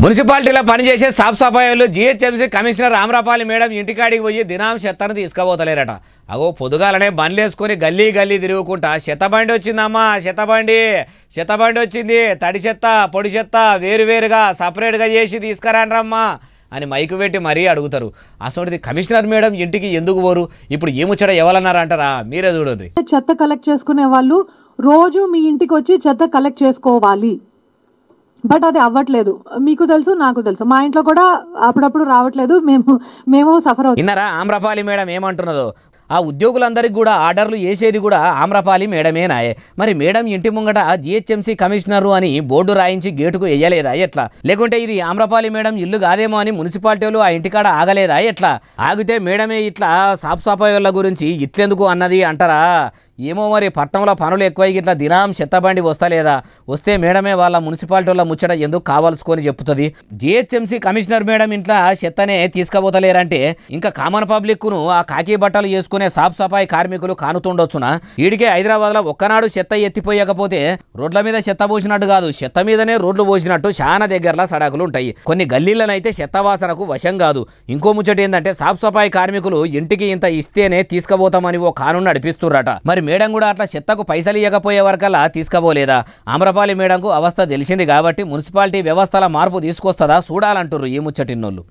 మున్సిపాలిటీలో పనిచేసే సాఫ్ సఫాయిలు జీహెచ్ఎంసీ కమిషనర్ ఆమ్రపాలి మేడం ఇంటికాడికి పోయి దినాం చెత్తను తీసుకుపోతలేరట. అగో పొదుగాలనే బండ్లేసుకొని గల్లీ గల్లీ తిరుగుకుంటా చెత్తబండి వచ్చిందమ్మా, చెత్తబండి వచ్చింది, తడి చెత్త పొడి చెత్త వేరువేరుగా సపరేట్గా చేసి తీసుకురాండ్రమ్మా అని మైకు పెట్టి మరీ అడుగుతారు. అసలు కమిషనర్ మేడం ఇంటికి ఎందుకు పోరు? ఇప్పుడు ఈ ముచ్చట ఎవరన్నారంటారా? మీరే చూడండి. చెత్త కలెక్ట్ చేసుకునే వాళ్ళు రోజు మీ ఇంటికి వచ్చి చెత్త కలెక్ట్ చేసుకోవాలి. బట్ అది అవ్వట్లేదు. మీకు తెలుసు, నాకు తెలుసు. మా ఇంట్లో కూడా అప్పుడప్పుడు రావట్లేదు. మేము సఫర్ అవుతాం. విన్నారా ఆమ్రపాలి మేడం ఏమంటున్నదో? ఆ ఉద్యోగులందరికీ కూడా ఆర్డర్లు వేసేది కూడా ఆమ్రపాలి మేడమేనాయే. మరి మేడం ఇంటి ముంగట జీహెచ్ఎంసీ కమిషనరు అని బోర్డు రాయించి గేటుకు వేయలేదా ఎట్లా? లేకుంటే ఇది ఆమ్రపాలి మేడం ఇల్లు కాదేమో అని మున్సిపాలిటీలు ఆ ఇంటికాడ ఆగలేదా ఎట్లా? ఆగితే మేడమే ఇట్లా సాఫ్ సఫాయి వాళ్ళ గురించి ఇట్లెందుకు అన్నది అంటారా? ఏమో మరి పట్టణంలో పనులు ఎక్కువై ఇట్లా దినాం చెత్తబండి వస్తలేదా? వస్తే మేడమే వాళ్ళ మున్సిపాలిటీల ముచ్చట ఎందుకు కావాల్సుకొని చెప్తుంది. జీహెచ్ఎంసీ కమిషనర్ మేడం ఇంట్లో చెత్తనే తీసుకుపోతలేరంటే ఇంకా కామన్ పబ్లిక్ను ఆ కాకి బట్టలు వేసుకునే సాఫ్ సఫాయి కార్మికులు కానుతుండొచ్చునా? ఈడికే హైదరాబాద్లో ఒక్కనాడు చెత్త ఎత్తిపోయకపోతే రోడ్ల మీద చెత్త పోసినట్టు కాదు, చెత్త మీదనే రోడ్లు పోసినట్టు చాలా దగ్గరలో సడాకులు ఉంటాయి. కొన్ని గల్లీలనైతే చెత్త వాసనకు వశం కాదు. ఇంకో ముచ్చట ఏంటంటే సాఫ్ సఫాయి కార్మికులు ఇంటికి ఇంత ఇస్తేనే తీసుకుపోతామని ఓ కాను నడిపిస్తుర్రట. మరి మేడం కూడా అట్లా చెత్తకు పైసలు ఇవ్వకపోయే వరకల్లా తీసుకుపోలేదా? ఆమ్రపాలి మేడంకు అవస్థ తెలిసింది కాబట్టి మున్సిపాలిటీ వ్యవస్థల మార్పు తీసుకొస్తుందా చూడాలంటుర్రు ఈ ముచ్చటిన్నోళ్ళు.